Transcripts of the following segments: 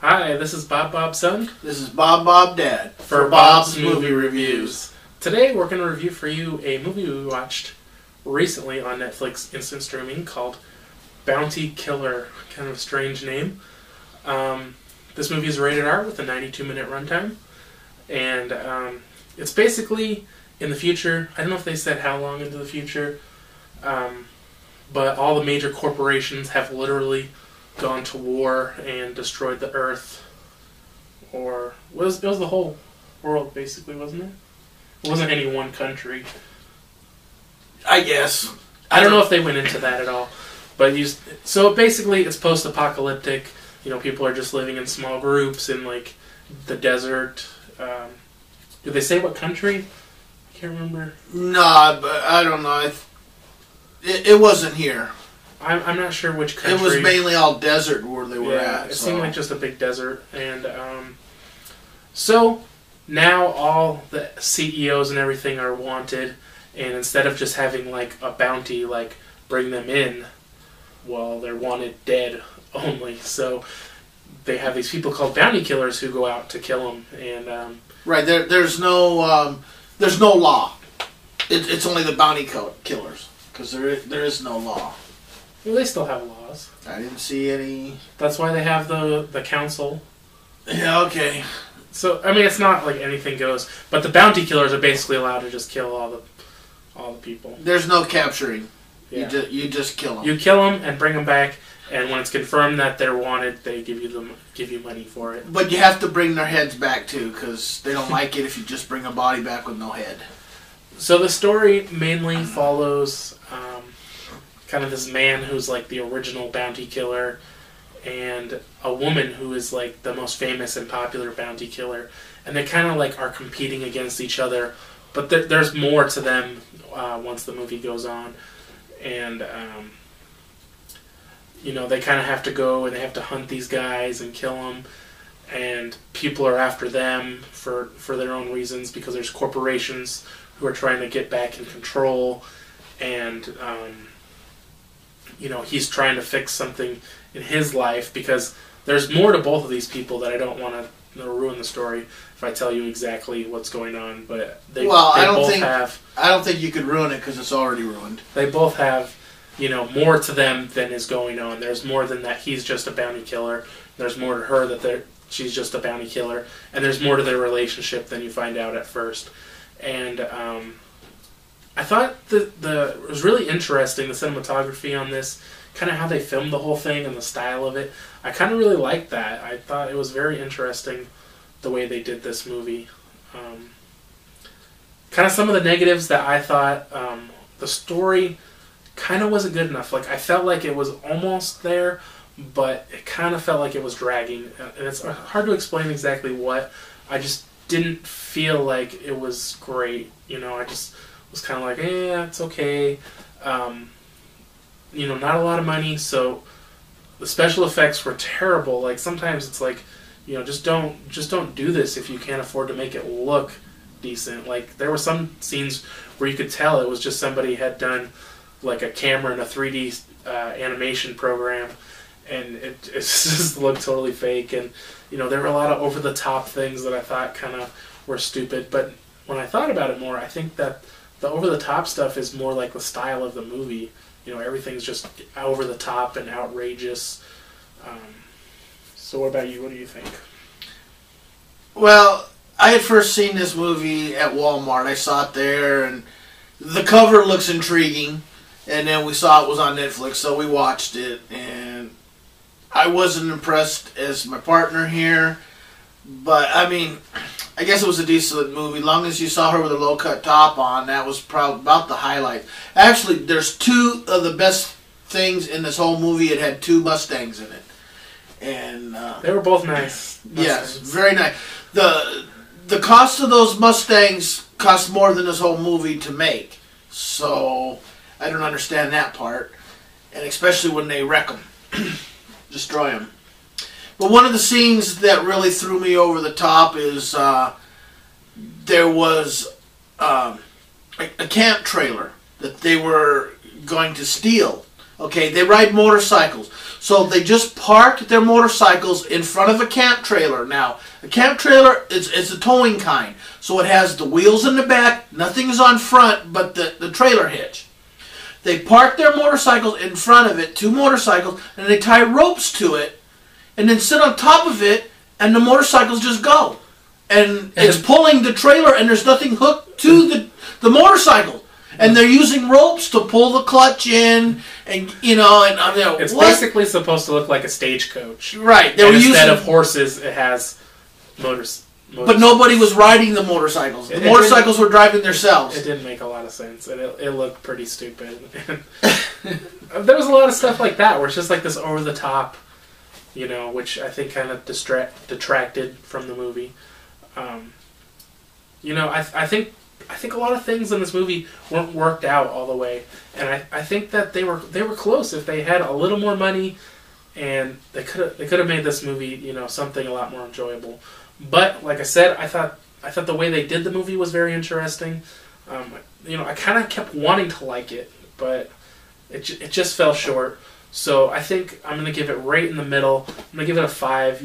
Hi, this is Bob Son. This is Bob Dad For Bob's Movie Reviews. Today we're going to review for you a movie we watched recently on Netflix instant streaming called Bounty Killer. Kind of a strange name. This movie is rated R with a 92-minute runtime. And it's basically in the future. I don't know if they said how long into the future. But all the major corporations have literally gone to war and destroyed the Earth. Or it was the whole world, basically, wasn't it? It wasn't any one country. I guess. I don't know if they went into that at all. But so basically it's post-apocalyptic. You know, people are just living in small groups in, like, the desert. Did they say what country? I can't remember. Nah, but I don't know. It wasn't here. I'm not sure which country. It was mainly all desert where they were at. It seemed like just a big desert. And so now all the CEOs and everything are wanted. And instead of just having like a bounty, like bring them in, well, they're wanted dead only. So they have these people called bounty killers who go out to kill them. And right, there's no law. It's only the bounty killers because there is no law. Well, they still have laws. I didn't see any. That's why they have the council. Yeah, okay. So I mean, it's not like anything goes, but the bounty killers are basically allowed to just kill all the people. There's no capturing. Yeah. You just kill them. You kill them and bring them back, and when it's confirmed that they're wanted, they give you money for it. But you have to bring their heads back too, because they don't like it if you just bring a body back with no head. So the story mainly follows kind of this man who's like the original bounty killer, and a woman who is like the most famous and popular bounty killer, and they kind of like are competing against each other. But there's more to them once the movie goes on, and you know, they kind of have to go and they have to hunt these guys and kill them, and people are after them for their own reasons because there's corporations who are trying to get back in control, and you know, he's trying to fix something in his life because there's more to both of these people that I don't want to ruin the story if I tell you exactly what's going on. But I don't think you could ruin it because it's already ruined. They both have, you know, more to them than is going on. There's more than that he's just a bounty killer. There's more to her that she's just a bounty killer, and there's more to their relationship than you find out at first. And I thought it was really interesting, the cinematography on this, kind of how they filmed the whole thing and the style of it. I kind of really liked that. I thought it was very interesting the way they did this movie. Kind of some of the negatives that I thought, the story kind of wasn't good enough. Like, I felt like it was almost there, but it kind of felt like it was dragging. And it's hard to explain exactly what. I just didn't feel like it was great. You know, I just was kind of like, it's okay. You know, not a lot of money, so the special effects were terrible. Like, sometimes it's like, you know, just don't do this if you can't afford to make it look decent. Like, there were some scenes where you could tell it was just somebody had done like a camera in a 3D animation program, and it just looked totally fake. And you know, there were a lot of over the top things that I thought kind of were stupid. But when I thought about it more, I think that the over the top stuff is more like the style of the movie. You know, everything's just over the top and outrageous. So what about you? What do you think? Well, I had first seen this movie at Walmart. I saw it there, and the cover looks intriguing. And then we saw it was on Netflix, so we watched it. And I wasn't impressed as my partner here. But, I mean, I guess it was a decent movie. Long as you saw her with a low-cut top on, that was probably about the highlight. Actually, there's two of the best things in this whole movie. It had two Mustangs in it. And they were both nice. Yes, very nice. The cost of those Mustangs cost more than this whole movie to make. So I don't understand that part. And especially when they wreck them. Destroy them. But one of the scenes that really threw me over the top is there was a camp trailer that they were going to steal Okay, they ride motorcycles. So they just parked their motorcycles in front of a camp trailer. Now, a camp trailer is a towing kind. So it has the wheels in the back, nothing is on front but the trailer hitch. They park their motorcycles in front of it, 2 motorcycles, and they tie ropes to it, and then sit on top of it, and the motorcycles just go. And it's pulling the trailer, and there's nothing hooked to the motorcycle. And they're using ropes to pull the clutch in, and it's basically supposed to look like a stagecoach, right? Instead of horses, it has motors. But nobody was riding the motorcycles. The motorcycles were driving themselves. It didn't make a lot of sense. It looked pretty stupid. There was a lot of stuff like that where it's just like this over the top, which I think kind of detracted from the movie. I think a lot of things in this movie weren't worked out all the way, and I think that they were close. If they had a little more money, and they could have made this movie something a lot more enjoyable. But like I said, I thought the way they did the movie was very interesting. I kind of kept wanting to like it, but it just fell short. So I think I'm gonna give it right in the middle. I'm gonna give it a 5.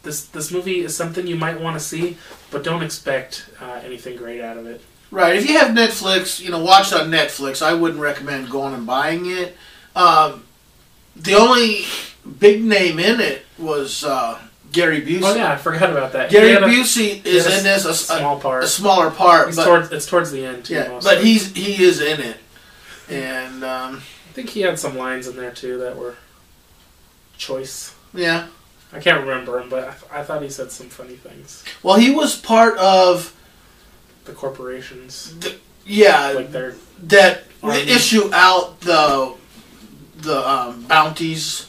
This movie is something you might want to see, but don't expect anything great out of it. Right. If you have Netflix, watch it on Netflix. I wouldn't recommend going and buying it. The only big name in it was Gary Busey. Oh yeah, I forgot about that. Gary Busey is in this, a smaller part. It's towards the end too. Yeah, mostly. but he is in it, and I think he had some lines in there too that were choice. Yeah, I can't remember him, but I thought he said some funny things. Well, he was part of the corporations. Like that army. Issue out the bounties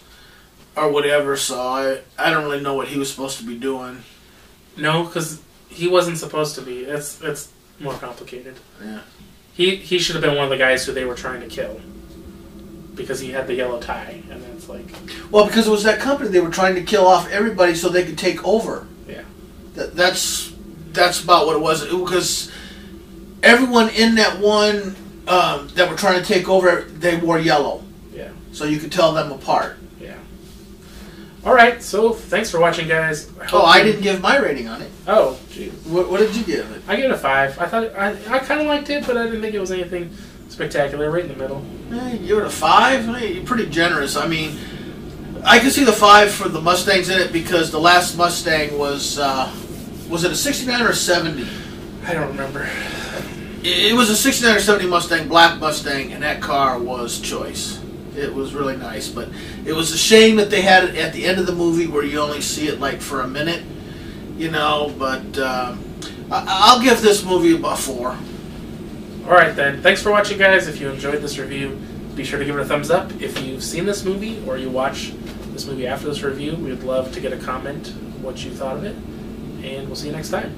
or whatever. So I don't really know what he was supposed to be doing. No, because he wasn't supposed to be. It's more complicated. Yeah. He should have been one of the guys who they were trying to kill because he had the yellow tie, and then it's like. Well, because it was that company they were trying to kill off everybody so they could take over. Yeah. That's about what it was. Because everyone in that one that were trying to take over, they wore yellow. Yeah. So you could tell them apart. Yeah. All right. So thanks for watching, guys. I didn't give my rating on it. Oh, geez. What did you give it? I gave it a 5. I thought I kind of liked it, but I didn't think it was anything spectacular. Right in the middle. You give it a 5? Hey, you're pretty generous. I mean, I can see the 5 for the Mustangs in it because the last Mustang was it a 69 or a 70? I don't remember. It was a 69 or 70 Mustang, black Mustang, and that car was choice. It was really nice, but it was a shame that they had it at the end of the movie where you only see it like for a minute, but I'll give this movie about 4. Alright then, thanks for watching, guys. If you enjoyed this review, be sure to give it a thumbs up. If you've seen this movie or you watch this movie after this review, we would love to get a comment what you thought of it, and we'll see you next time.